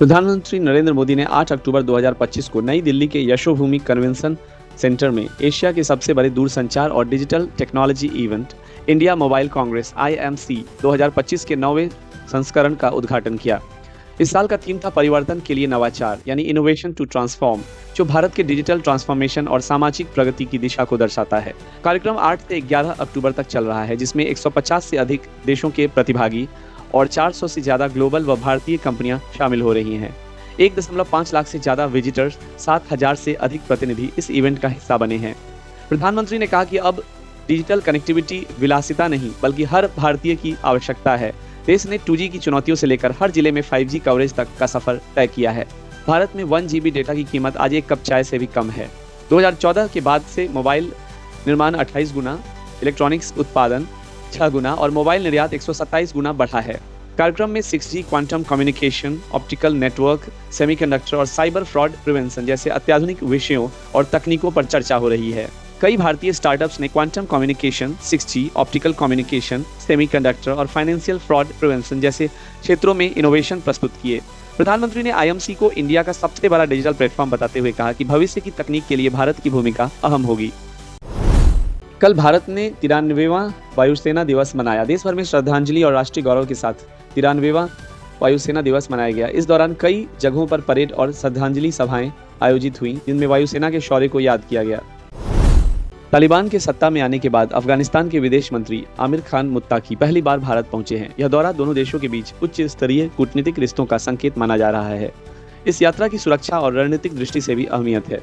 प्रधानमंत्री नरेंद्र मोदी ने 8 अक्टूबर 2025 को नई दिल्ली के यशोभूमि कन्वेंशन सेंटर में एशिया के सबसे बड़े दूरसंचार और digital technology event India mobile Congress IMC 2025 के 9वें संस्करण का उद्घाटन किया। इस साल का थीम था परिवर्तन के लिए नवाचार यानी इनोवेशन टू ट्रांसफॉर्म, जो भारत के डिजिटल ट्रांसफॉर्मेशन और सामाजिक प्रगति की दिशा को दर्शाता है। कार्यक्रम 8 से 11 अक्टूबर तक चल रहा है, जिसमें 150 से अधिक देशों के प्रतिभागी और 400 से ज्यादा ग्लोबल व भारतीय कंपनियां शामिल हो रही हैं। 1.5 लाख से ज्यादा विजिटर्स, 7,000 से अधिक प्रतिनिधि इस इवेंट का हिस्सा बने हैं। प्रधानमंत्री ने कहा कि अब डिजिटल कनेक्टिविटी विलासिता नहीं बल्कि हर भारतीय की आवश्यकता है। देश ने 2G की चुनौतियों से लेकर हर जिले में 5G कवरेज तक का सफर तय किया है। भारत में 1 GB डेटा की कीमत आज एक कप चाय से भी कम है। 2014 के बाद से मोबाइल निर्माण 28 गुना, इलेक्ट्रॉनिक्स उत्पादन 6 गुना और मोबाइल निर्यात 127 गुना बढ़ा है। कार्यक्रम में 6G, quantum communication, optical network, semiconductor और साइबर फ्रॉड प्रिवेंशन जैसे अत्याधुनिक विषयों और तकनीकों पर चर्चा हो रही है। कई भारतीय स्टार्टअप्स ने quantum communication, 6G, optical communication, semiconductor और फाइनेंशियल फ्रॉड प्रिवेंशन जैसे क्षेत्रों में इनोवेशन प्रस्तुत किए। प्रधानमंत्री ने IMC को इंडिया का सबसे बड़ा डिजिटल प्लेटफॉर्म बताते हुए कहा कि भविष्य की तकनीक के लिए भारत की भूमिका अहम होगी। कल भारत ने 93वां वायुसेना दिवस मनाया। देश भर में श्रद्धांजलि और राष्ट्रीय गौरव के साथ 93वां वायुसेना दिवस मनाया गया। इस दौरान कई जगहों पर परेड और श्रद्धांजलि सभाएं आयोजित हुई, जिनमें वायुसेना के शौर्य को याद किया गया। तालिबान के सत्ता में आने के बाद अफगानिस्तान के विदेश मंत्री आमिर खान मुत्ताकी पहली बार भारत पहुंचे हैं। यह दौरा दोनों देशों के बीच उच्च स्तरीय कूटनीतिक रिश्तों का संकेत माना जा रहा है। इस यात्रा की सुरक्षा और रणनीतिक दृष्टि से भी अहमियत है।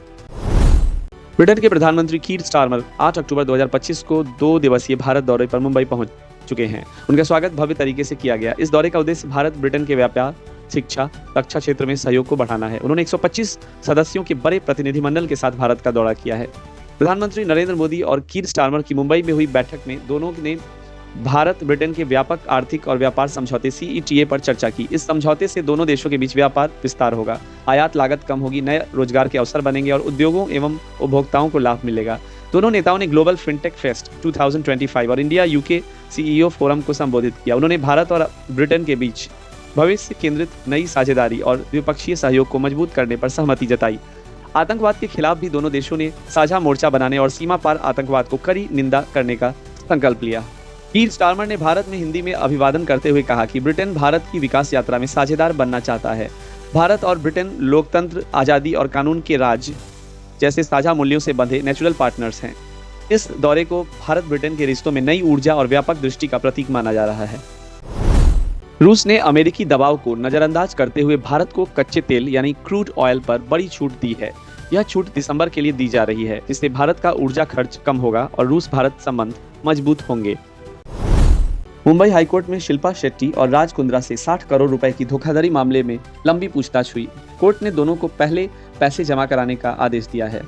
ब्रिटेन के प्रधानमंत्री कीर स्टारमर 8 अक्टूबर 2025 को 2 दिवसीय भारत दौरे पर मुंबई पहुंच चुके हैं। उनका स्वागत भव्य तरीके से किया गया। इस दौरे का उद्देश्य भारत ब्रिटेन के व्यापार, शिक्षा, रक्षा क्षेत्र में सहयोग को बढ़ाना है। उन्होंने 125 सदस्यों के बड़े प्रतिनिधिमंडल के साथ भारत का दौरा किया है। प्रधानमंत्री नरेंद्र मोदी और कीर स्टारमर की मुंबई में हुई बैठक में दोनों ने भारत ब्रिटेन के व्यापक आर्थिक और व्यापार समझौते CETA पर चर्चा की। इस समझौते से दोनों देशों के बीच व्यापार विस्तार होगा, आयात लागत कम होगी, नए रोजगार के अवसर बनेंगे और उद्योगों एवं उपभोक्ताओं को लाभ मिलेगा। दोनों नेताओं ने ग्लोबल फिनटेक फेस्ट 2025 और इंडिया UK CEO फोरम को संबोधित किया। उन्होंने भारत और ब्रिटेन के बीच भविष्य केंद्रित नई साझेदारी और द्विपक्षीय सहयोग को मजबूत करने पर सहमति जताई। आतंकवाद के खिलाफ भी दोनों देशों ने साझा मोर्चा बनाने और सीमा पार आतंकवाद को कड़ी निंदा करने का संकल्प लिया। कीर स्टारमर ने भारत में हिंदी में अभिवादन करते हुए कहा कि ब्रिटेन भारत की विकास यात्रा में साझेदार बनना चाहता है। भारत और ब्रिटेन लोकतंत्र, आज़ादी और कानून के राज जैसे साझा मूल्यों से बंधे नेचुरल पार्टनर्स हैं। इस दौरे को भारत ब्रिटेन के रिश्तों में नई ऊर्जा और व्यापक दृष्टि का प्रतीक माना जा रहा है। रूस ने अमेरिकी दबाव को नजरअंदाज करते हुए भारत को कच्चे तेल यानी क्रूड ऑयल पर बड़ी छूट दी है। यह छूट दिसंबर के लिए दी जा रही है, जिससे भारत का ऊर्जा खर्च कम होगा और रूस भारत संबंध मजबूत होंगे। मुंबई हाईकोर्ट में शिल्पा शेट्टी और राज कुंद्रा से 60 करोड़ रुपए की धोखाधड़ी मामले में लंबी पूछताछ हुई। कोर्ट ने दोनों को पहले पैसे जमा कराने का आदेश दिया है।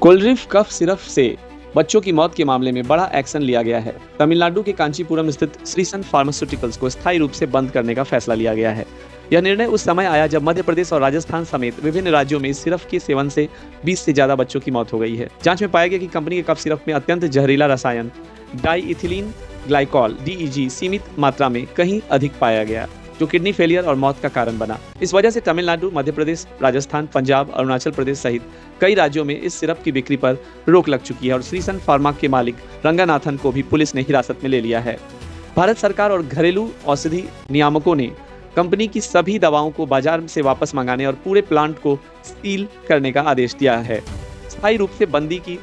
कोलरिफ कफ सिरप से बच्चों की मौत के मामले में बड़ा एक्शन लिया गया है। तमिलनाडु के कांचीपुरम स्थित श्रीसन फार्मास्यूटिकल्स को स्थायी रूप से बंद करने का फैसला लिया गया है। यह निर्णय उस समय आया जब मध्य प्रदेश और राजस्थान समेत विभिन्न राज्यों में इस सिरप के सेवन से 20 से ज्यादा बच्चों की मौत हो गई है। जांच में पाया गया कि कंपनी के कफ सिरप में अत्यंत जहरीला रसायन डाईइथिलीन ग्लाइकॉल DEG सीमित मात्रा में कहीं अधिक पाया गया, जो किडनी फेलियर और मौत का कारण बना। इस वजह से तमिलनाडु, मध्य प्रदेश, राजस्थान, पंजाब, अरुणाचल प्रदेश सहित कई राज्यों में इस सिरप की बिक्री पर रोक लग चुकी है और श्रीसन फार्मा के मालिक रंगानाथन को भी पुलिस ने हिरासत में ले लिया है। भारत सरकार और घरेलू औषधि नियामकों ने कंपनी की सभी दवाओं को बाजार से वापस मंगाने और पूरे प्लांट को सील करने का आदेश दिया है। स्थायी रूप से बंदी की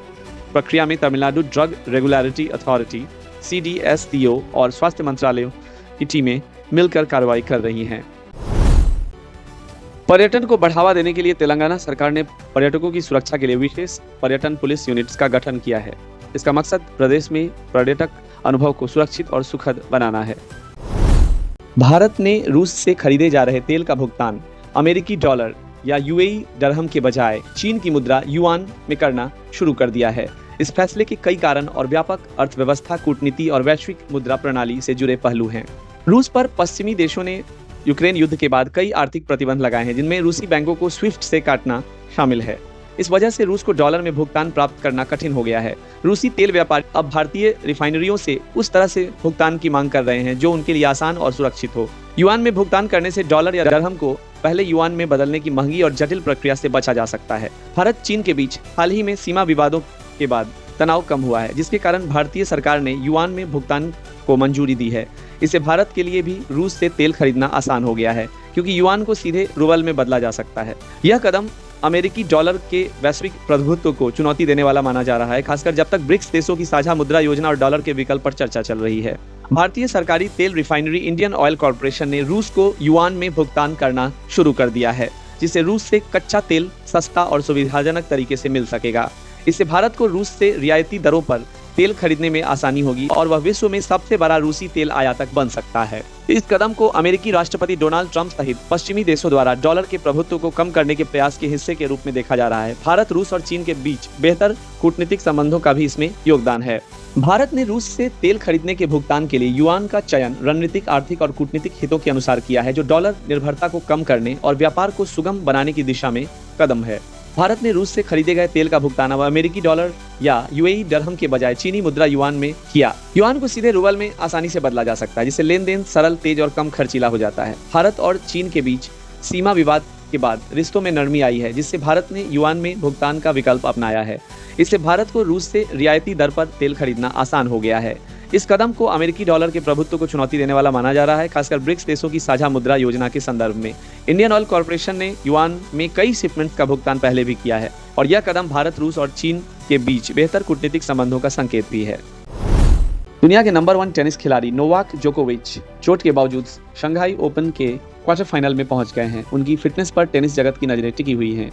प्रक्रिया में Tamil Nadu drug regulatory authority CDSCO और स्वास्थ्य मंत्रालयों की टीमें मिलकर कार्रवाई कर रही हैं। पर्यटन को बढ़ावा देने के लिए तेलंगाना सरकार ने पर्यटकों की सुरक्षा के लिए विशेष पर्यटन पुलिस यूनिट्स का गठन किया है। इसका मकसद प्रदेश में पर्यटक अनुभव को सुरक्षित और सुखद बनाना है। भारत ने रूस से खरीदे जा रहे तेल का भुगतान अमेरिकी डॉलर या UAE दरहम के बजाय चीन की मुद्रा युआन में करना शुरू कर दिया है। इस फैसले के कई कारण और व्यापक अर्थव्यवस्था, कूटनीति और वैश्विक मुद्रा प्रणाली से जुड़े पहलू हैं। रूस पर पश्चिमी देशों ने यूक्रेन युद्ध के बाद कई आर्थिक प्रतिबंध लगाए हैं, जिनमें रूसी बैंकों को स्विफ्ट से काटना शामिल है। इस वजह से रूस को डॉलर में भुगतान प्राप्त करना कठिन हो गया है। रूसी तेल व्यापारी अब भारतीय रिफाइनरियों से उस तरह से भुगतान की मांग कर रहे हैं जो उनके लिए आसान और सुरक्षित हो। युआन में भुगतान करने से डॉलर या दरहम को पहले युआन में बदलने की महंगी और जटिल प्रक्रिया से बचा जा सकता है। भारत चीन के बीच हाल ही में सीमा विवादों के बाद तनाव कम हुआ है, जिसके कारण भारतीय सरकार ने युआन में भुगतान को मंजूरी दी है। इससे भारत के लिए भी रूस से तेल खरीदना आसान हो गया है, क्योंकि युआन को सीधे रूबल में बदला जा सकता है। यह कदम अमेरिकी डॉलर के वैश्विक प्रभुत्व को चुनौती देने वाला माना जा रहा है, खासकर जब तक ब्रिक्स देशों की साझा मुद्रा योजना और डॉलर के विकल्प पर चर्चा चल रही है। भारतीय सरकारी तेल रिफाइनरी इंडियन ऑयल कॉर्पोरेशन ने रूस को युआन में भुगतान करना शुरू कर दिया है, जिससे रूस से कच्चा तेल सस्ता और सुविधाजनक तरीके से मिल सकेगा। इससे भारत को रूस से रियायती दरों पर तेल खरीदने में आसानी होगी और वह विश्व में सबसे बड़ा रूसी तेल आयातक बन सकता है। इस कदम को अमेरिकी राष्ट्रपति डोनाल्ड ट्रंप सहित पश्चिमी देशों द्वारा डॉलर के प्रभुत्व को कम करने के प्रयास के हिस्से के रूप में देखा जा रहा है। भारत, रूस और चीन के बीच बेहतर कूटनीतिक संबंधों का भी इसमें योगदान है। भारत ने रूस से तेल खरीदने के भुगतान के लिए युआन का चयन रणनीतिक, आर्थिक और कूटनीतिक हितों के अनुसार किया है, जो डॉलर निर्भरता को कम करने और व्यापार को सुगम बनाने की दिशा में कदम है। भारत ने रूस से खरीदे गए तेल का भुगतान अब अमेरिकी डॉलर या यूएई दरहम के बजाय चीनी मुद्रा युआन में किया। युआन को सीधे रूबल में आसानी से बदला जा सकता है, जिससे लेन देन सरल, तेज और कम खर्चीला हो जाता है। भारत और चीन के बीच सीमा विवाद के बाद रिश्तों में नरमी आई है, जिससे भारत ने युआन में भुगतान का विकल्प अपनाया है। इससे भारत को रूस से रियायती दर पर तेल खरीदना आसान हो गया है। इस कदम को अमेरिकी डॉलर के प्रभुत्व को चुनौती देने वाला माना जा रहा है, खासकर ब्रिक्स देशों की साझा मुद्रा योजना के संदर्भ में। इंडियन ऑयल कॉर्पोरेशन ने युआन में कई शिपमेंट्स का भुगतान पहले भी किया है और यह कदम भारत, रूस और चीन के बीच बेहतर कूटनीतिक संबंधों का संकेत भी है। दुनिया के नंबर 1 टेनिस खिलाड़ी नोवाक जोकोविच चोट के बावजूद शंघाई ओपन के क्वार्टर फाइनल में पहुंच गए हैं। उनकी फिटनेस पर टेनिस जगत की नजरें टिकी हुई हैं।